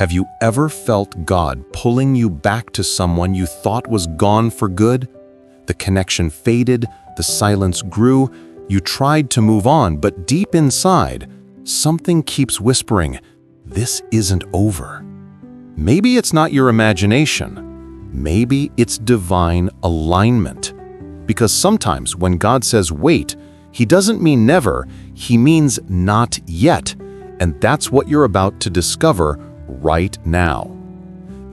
Have you ever felt God pulling you back to someone you thought was gone for good? The connection faded, the silence grew, you tried to move on, but deep inside, something keeps whispering, "This isn't over." Maybe it's not your imagination. Maybe it's divine alignment. Because sometimes when God says wait, He doesn't mean never, He means not yet. And that's what you're about to discover right now.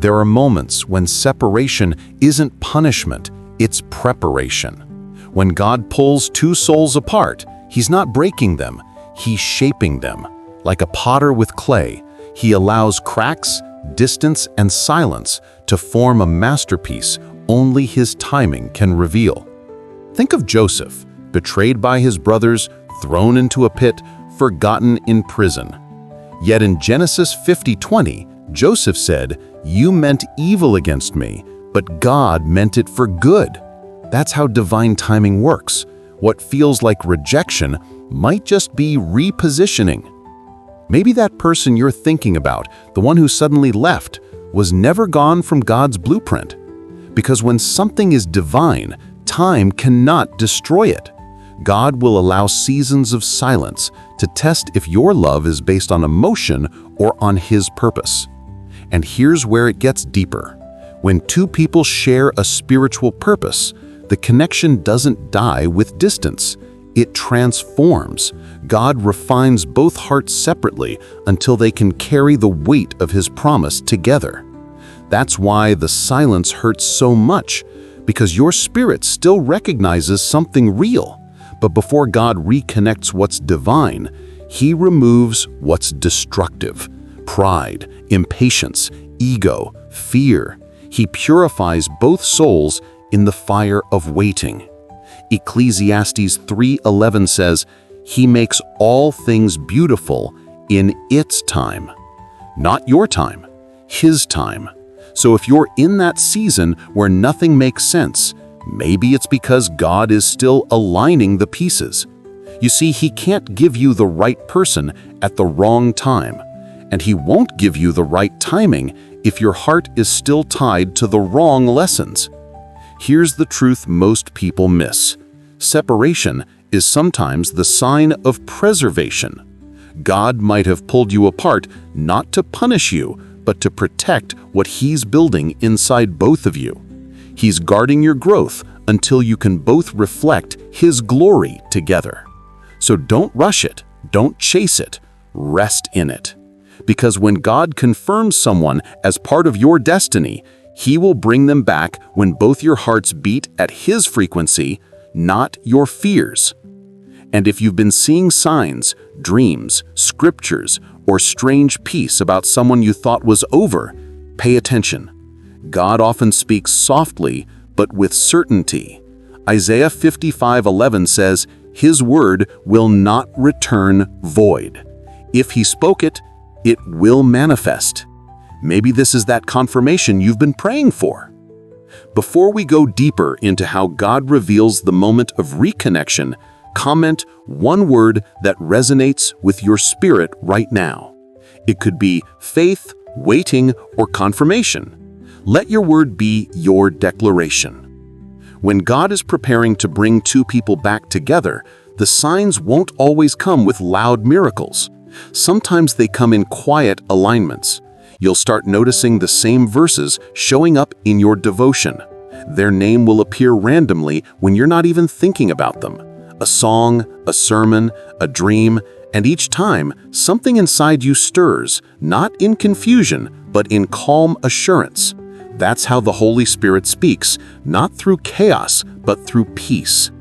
There are moments when separation isn't punishment, it's preparation. When God pulls two souls apart, He's not breaking them, He's shaping them. Like a potter with clay, He allows cracks, distance, and silence to form a masterpiece only His timing can reveal. Think of Joseph, betrayed by his brothers, thrown into a pit, forgotten in prison. Yet in Genesis 50:20, Joseph said, "You meant evil against me, but God meant it for good." That's how divine timing works. What feels like rejection might just be repositioning. Maybe that person you're thinking about, the one who suddenly left, was never gone from God's blueprint. Because when something is divine, time cannot destroy it. God will allow seasons of silence to test if your love is based on emotion or on His purpose. And here's where it gets deeper. When two people share a spiritual purpose, the connection doesn't die with distance. It transforms. God refines both hearts separately until they can carry the weight of His promise together. That's why the silence hurts so much, because your spirit still recognizes something real. But before God reconnects what's divine, He removes what's destructive: pride, impatience, ego, fear. He purifies both souls in the fire of waiting. Ecclesiastes 3:11 says, "He makes all things beautiful in its time." Not your time, His time. So if you're in that season where nothing makes sense, maybe it's because God is still aligning the pieces. You see, He can't give you the right person at the wrong time, and He won't give you the right timing if your heart is still tied to the wrong lessons. Here's the truth most people miss. Separation is sometimes the sign of preservation. God might have pulled you apart not to punish you, but to protect what He's building inside both of you. He's guarding your growth until you can both reflect His glory together. So don't rush it, don't chase it, rest in it. Because when God confirms someone as part of your destiny, He will bring them back when both your hearts beat at His frequency, not your fears. And if you've been seeing signs, dreams, scriptures, or strange peace about someone you thought was over, pay attention. God often speaks softly, but with certainty. Isaiah 55:11 says, "His word will not return void. If He spoke it, it will manifest." Maybe this is that confirmation you've been praying for. Before we go deeper into how God reveals the moment of reconnection, comment one word that resonates with your spirit right now. It could be faith, waiting, or confirmation. Let your word be your declaration. When God is preparing to bring two people back together, the signs won't always come with loud miracles. Sometimes they come in quiet alignments. You'll start noticing the same verses showing up in your devotion. Their name will appear randomly when you're not even thinking about them. A song, a sermon, a dream, and each time, something inside you stirs, not in confusion, but in calm assurance. That's how the Holy Spirit speaks, not through chaos, but through peace.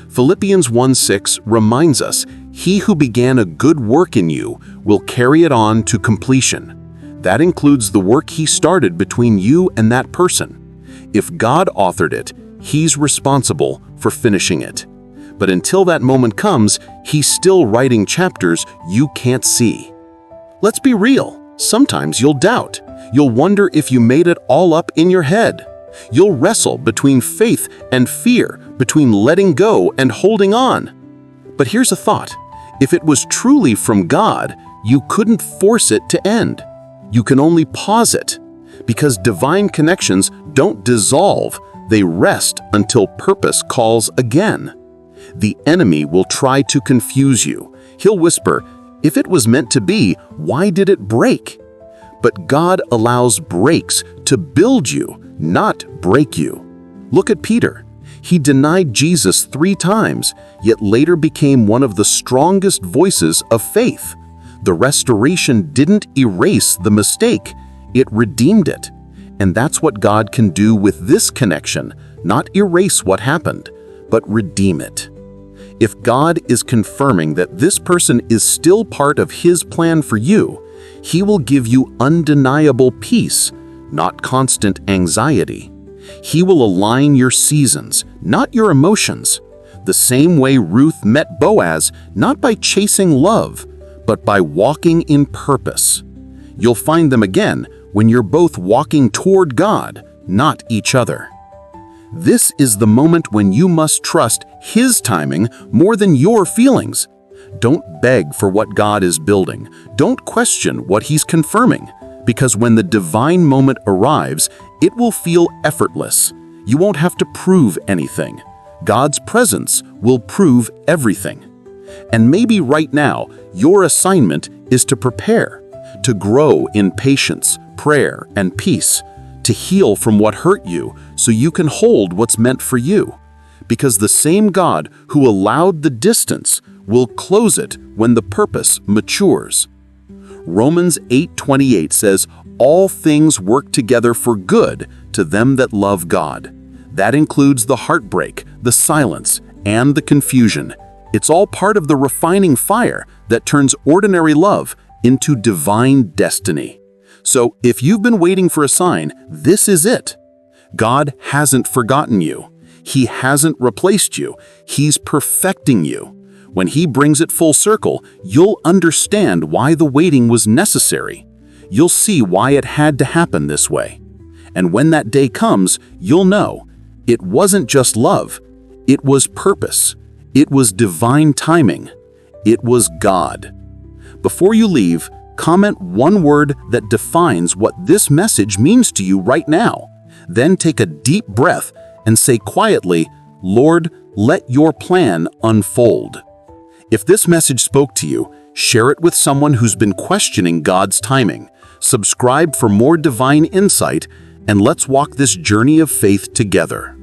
Philippians 1:6 reminds us, "He who began a good work in you will carry it on to completion." That includes the work He started between you and that person. If God authored it, He's responsible for finishing it. But until that moment comes, He's still writing chapters you can't see. Let's be real. Sometimes you'll doubt. You'll wonder if you made it all up in your head. You'll wrestle between faith and fear, between letting go and holding on. But here's a thought. If it was truly from God, you couldn't force it to end. You can only pause it, because divine connections don't dissolve, they rest until purpose calls again. The enemy will try to confuse you. He'll whisper, "If it was meant to be, why did it break?" But God allows breaks to build you, not break you. Look at Peter. He denied Jesus 3 times, yet later became one of the strongest voices of faith. The restoration didn't erase the mistake, it redeemed it. And that's what God can do with this connection, not erase what happened, but redeem it. If God is confirming that this person is still part of His plan for you, He will give you undeniable peace, not constant anxiety. He will align your seasons, not your emotions. The same way Ruth met Boaz, not by chasing love, but by walking in purpose. You'll find them again when you're both walking toward God, not each other. This is the moment when you must trust His timing more than your feelings. Don't beg for what God is building. Don't question what He's confirming, because when the divine moment arrives, it will feel effortless. You won't have to prove anything. God's presence will prove everything. And maybe right now, your assignment is to prepare, to grow in patience, prayer, and peace, to heal from what hurt you so you can hold what's meant for you. Because the same God who allowed the distance will close it when the purpose matures. Romans 8:28 says, "All things work together for good to them that love God." That includes the heartbreak, the silence, and the confusion. It's all part of the refining fire that turns ordinary love into divine destiny. So if you've been waiting for a sign, this is it. God hasn't forgotten you. He hasn't replaced you. He's perfecting you. When He brings it full circle, you'll understand why the waiting was necessary. You'll see why it had to happen this way. And when that day comes, you'll know it wasn't just love. It was purpose. It was divine timing. It was God. Before you leave, comment one word that defines what this message means to you right now. Then take a deep breath and say quietly, "Lord, let your plan unfold." If this message spoke to you, share it with someone who's been questioning God's timing. Subscribe for more divine insight, and let's walk this journey of faith together.